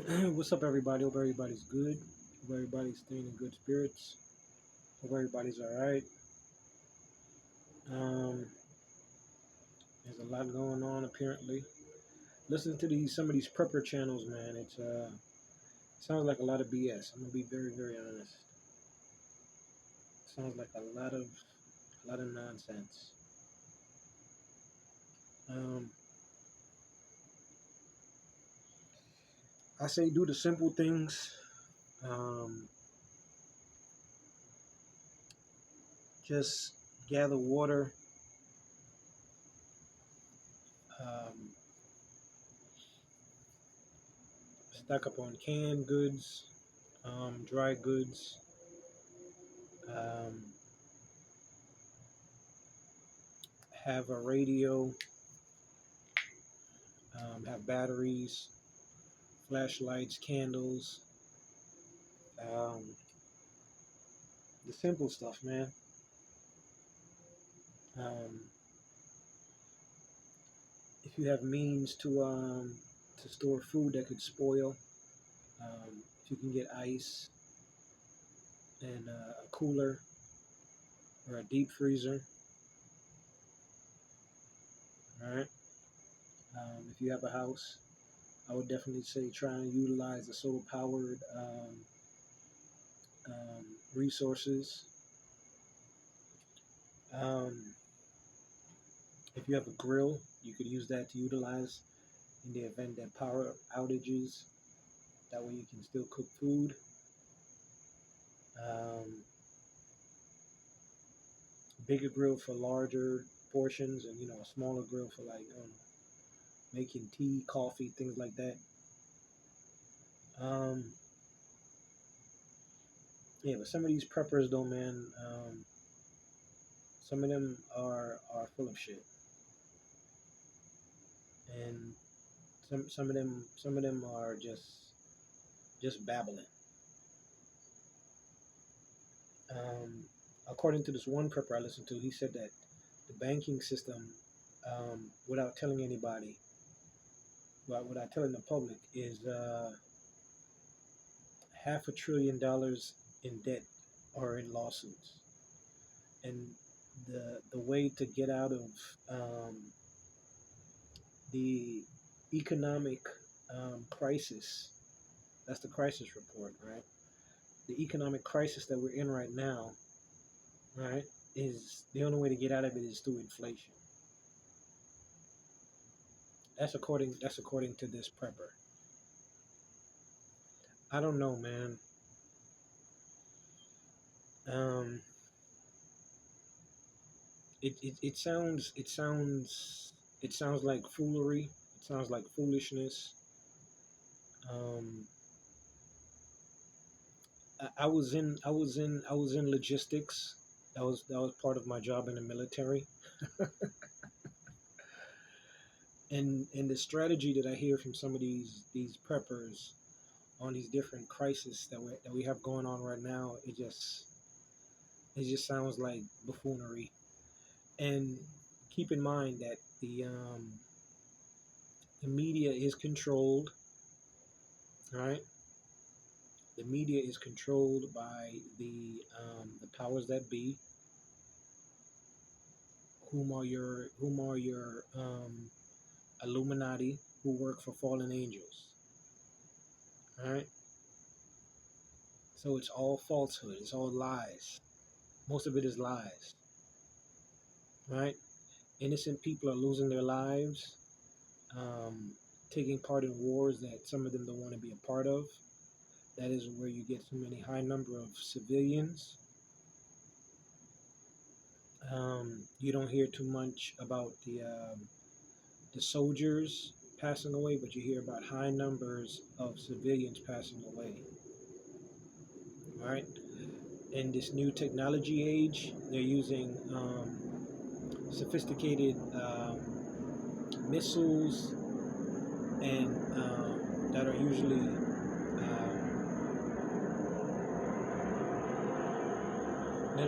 What's up, everybody? Hope everybody's good. Hope everybody's staying in good spirits. Hope everybody's all right. Um, there's a lot going on apparently. Listen to some of these prepper channels, man. It sounds like a lot of BS. I'm gonna be very very honest. It sounds like a lot of nonsense. Um, I say do the simple things. Um, just gather water. Um, Stock up on canned goods, dry goods. Um, have a radio, have batteries, flashlights, candles, um, the simple stuff, man. Um, if you have means to store food that could spoil, if you can get ice and a cooler or a deep freezer, all right. If you have a house, I would definitely say try and utilize the solar powered resources. Um, if you have a grill, you could use that to utilize in the event that power outages. That way you can still cook food. Um, Bigger grill for larger portions, and a smaller grill for like making tea, coffee, things like that. Um, yeah, but some of these preppers though, man, some of them are full of shit, and some of them are just babbling. Um, According to this one prepper I listened to, he said that the banking system, without telling anybody, without telling the public, is $500 billion in debt or in lawsuits. And the way to get out of the economic crisis, that's the crisis report, right? The economic crisis that we're in right now, right, is the only way to get out of it is through inflation. That's according to this prepper. I don't know, man. Um, it sounds like foolery. It sounds like foolishness. Um, I was in logistics. That was part of my job in the military. And the strategy that I hear from some of these preppers on these different crises that we have going on right now, it just sounds like buffoonery. And keep in mind that the media is controlled, right? The media is controlled by the powers that be, whom are your Illuminati, who work for fallen angels. All right, so it's all falsehood. It's all lies. Most of it is lies, right? Innocent people are losing their lives, um, taking part in wars that some of them don't want to be a part of. That is where you get so many high number of civilians. You don't hear too much about the soldiers passing away, but you hear about high numbers of civilians passing away. Right? In this new technology age, they're using sophisticated missiles and that are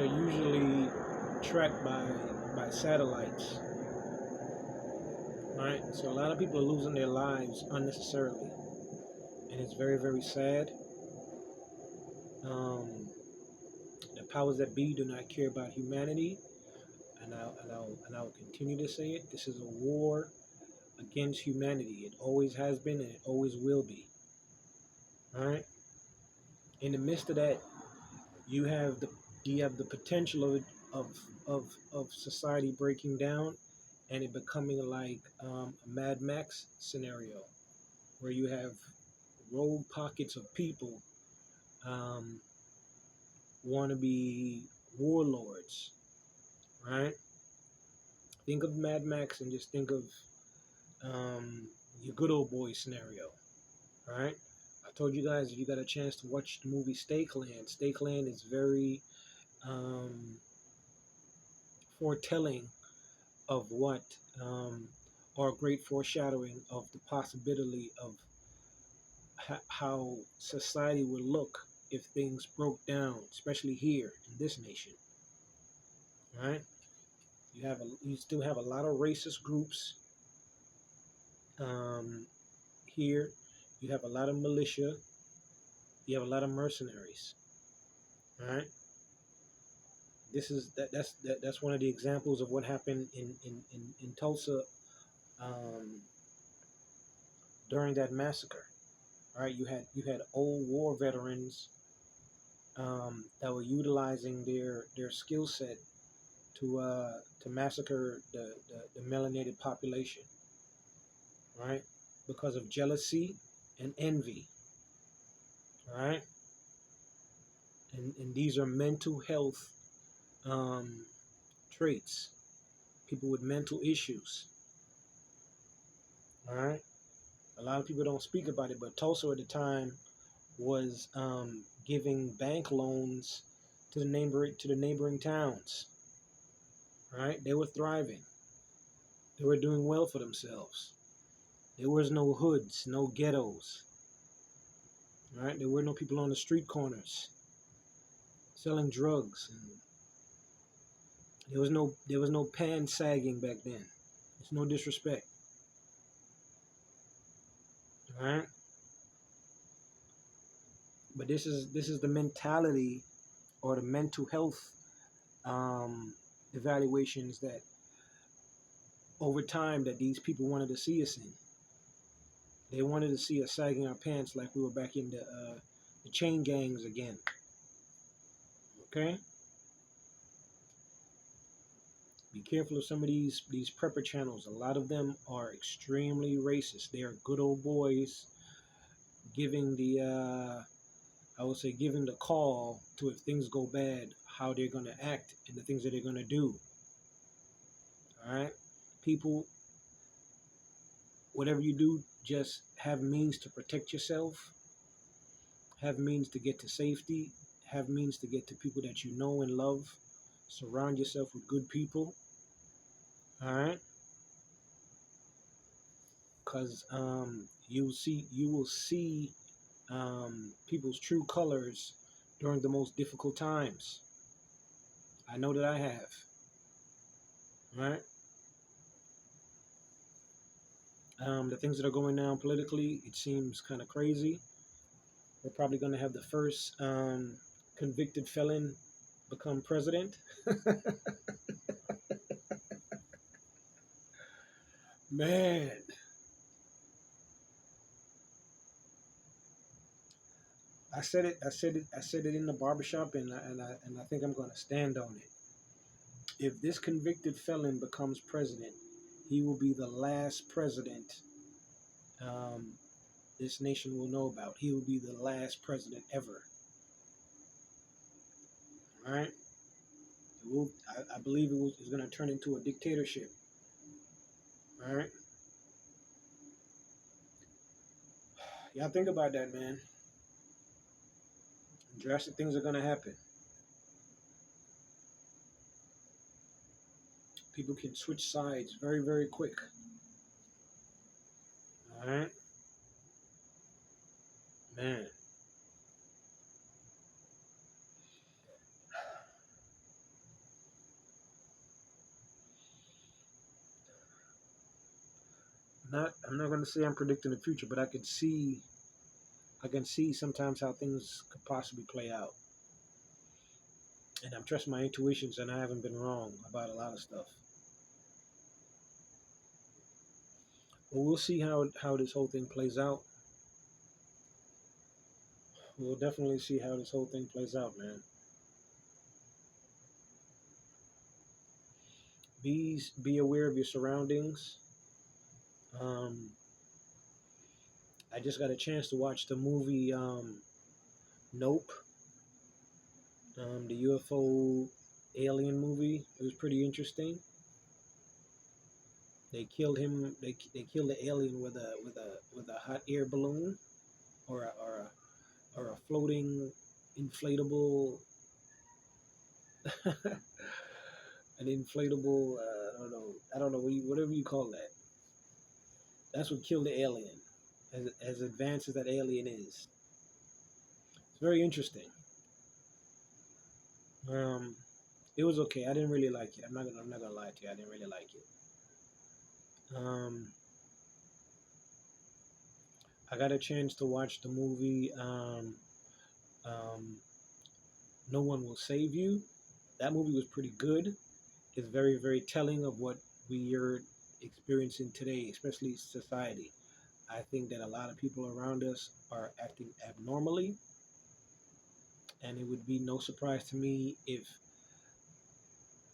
usually tracked by satellites. Right? So a lot of people are losing their lives unnecessarily. and it's very, very sad. Um, the powers that be do not care about humanity, and I will continue to say it. This is a war against humanity. It always has been, and it always will be. All right. In the midst of that, you have the potential of society breaking down and it becoming like a Mad Max scenario where you have rogue pockets of people um, want to be warlords, right? Think of Mad Max and just think of your good old boy scenario, right? I told you guys if you got a chance to watch the movie Stay Clan is very um, foretelling of what, um, or a great foreshadowing of the possibility of how society would look if things broke down, especially here in this nation, right? You still have a lot of racist groups um, here. You have a lot of militia. You have a lot of mercenaries, right? That's one of the examples of what happened in Tulsa um, during that massacre. Right, you had old war veterans that were utilizing their skill set to massacre the melanated population, right? Because of jealousy and envy, right? And these are mental health um, traits. People with mental issues, all right? A lot of people don't speak about it, but Tulsa at the time was giving bank loans to the neighboring towns, right? They were thriving. They were doing well for themselves. There was no hoods, no ghettos, right? There were no people on the street corners selling drugs, and there was no pan sagging back then. It's no disrespect, right? But this is the mentality or the mental health um, evaluations that over time that these people wanted to see us in. They wanted to see us sagging our pants like we were back in the chain gangs again. Okay, be careful of some of these prepper channels. A lot of them are extremely racist. They are good old boys giving the I would say giving the call to if things go bad, how they're gonna act and the things that they're gonna do. All right, people, whatever you do, just have means to protect yourself, have means to get to safety, have means to get to people that you know and love. Surround yourself with good people. All right, because you will see people's true colors during the most difficult times. I know that I have. Right, the things that are going down politically, it seems kind of crazy. We're probably going to have the first convicted felon become president. Man, I said it in the barbershop, and I think I'm going to stand on it. If this convicted felon becomes president, he will be the last president um, this nation will know about. He will be the last president ever. All right. I believe it's going to turn into a dictatorship. All right. Y'all think about that, man. Drastic things are going to happen. People can switch sides very, very quick. All right. Man. I'm not going to say I'm predicting the future, but I could see I can see sometimes how things could possibly play out, and I'm trusting my intuitions, and I haven't been wrong about a lot of stuff. But we'll see how this whole thing plays out. We'll definitely see how this whole thing plays out, man. Be aware of your surroundings. Um, I just got a chance to watch the movie Nope, the UFO alien movie. It was pretty interesting. They killed him. They killed the alien with a hot air balloon or a floating inflatable an inflatable I don't know whatever you call that. That's what killed the alien. As advanced as that alien is, it's very interesting. Um, it was okay. I didn't really like it. I'm not gonna lie to you. I didn't really like it. Um, I got a chance to watch the movie um, No One Will Save You. That movie was pretty good. It's very, very telling of what we are experiencing today, especially society. I think that a lot of people around us are acting abnormally, and it would be no surprise to me if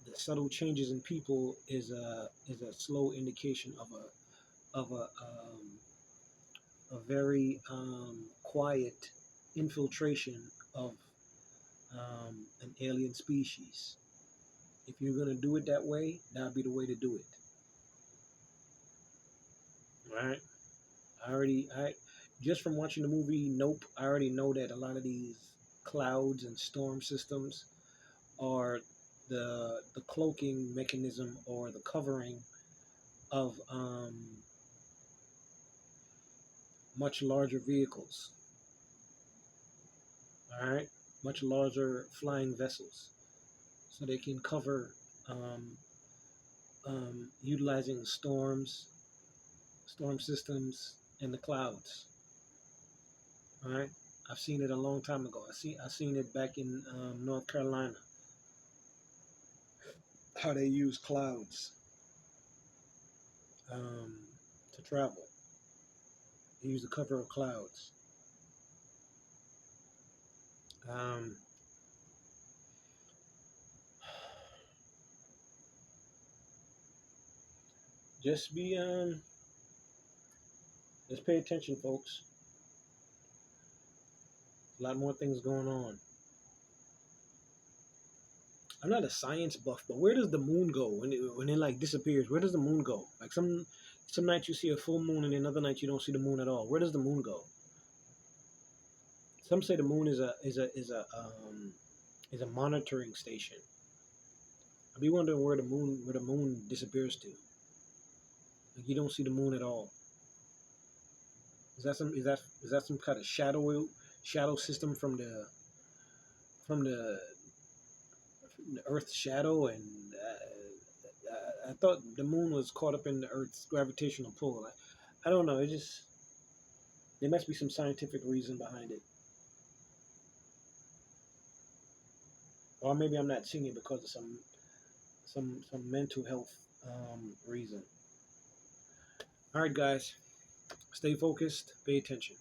the subtle changes in people is a slow indication of a very quiet infiltration of an alien species. If you're gonna do it that way, that'd be the way to do it. Right? I just from watching the movie Nope, I already know that a lot of these clouds and storm systems are the cloaking mechanism or the covering of much larger vehicles. All right, much larger flying vessels, so they can cover um, utilizing storm systems, in the clouds. All right, I've seen it a long time ago. I seen it back in North Carolina, how they use clouds um, to travel. They use the cover of clouds. Um, just be just pay attention, folks. A lot more things going on. I'm not a science buff, but where does the moon go when it like disappears? Where does the moon go? Like some nights you see a full moon, and another night you don't see the moon at all. Where does the moon go? Some say the moon is a monitoring station. I be wondering where the moon disappears to. Like you don't see the moon at all. Is that some kind of shadow system from the Earth's shadow, and I thought the moon was caught up in the Earth's gravitational pull. I don't know. It just there must be some scientific reason behind it, or maybe I'm not seeing it because of some mental health reason. All right, guys, stay focused. Pay attention.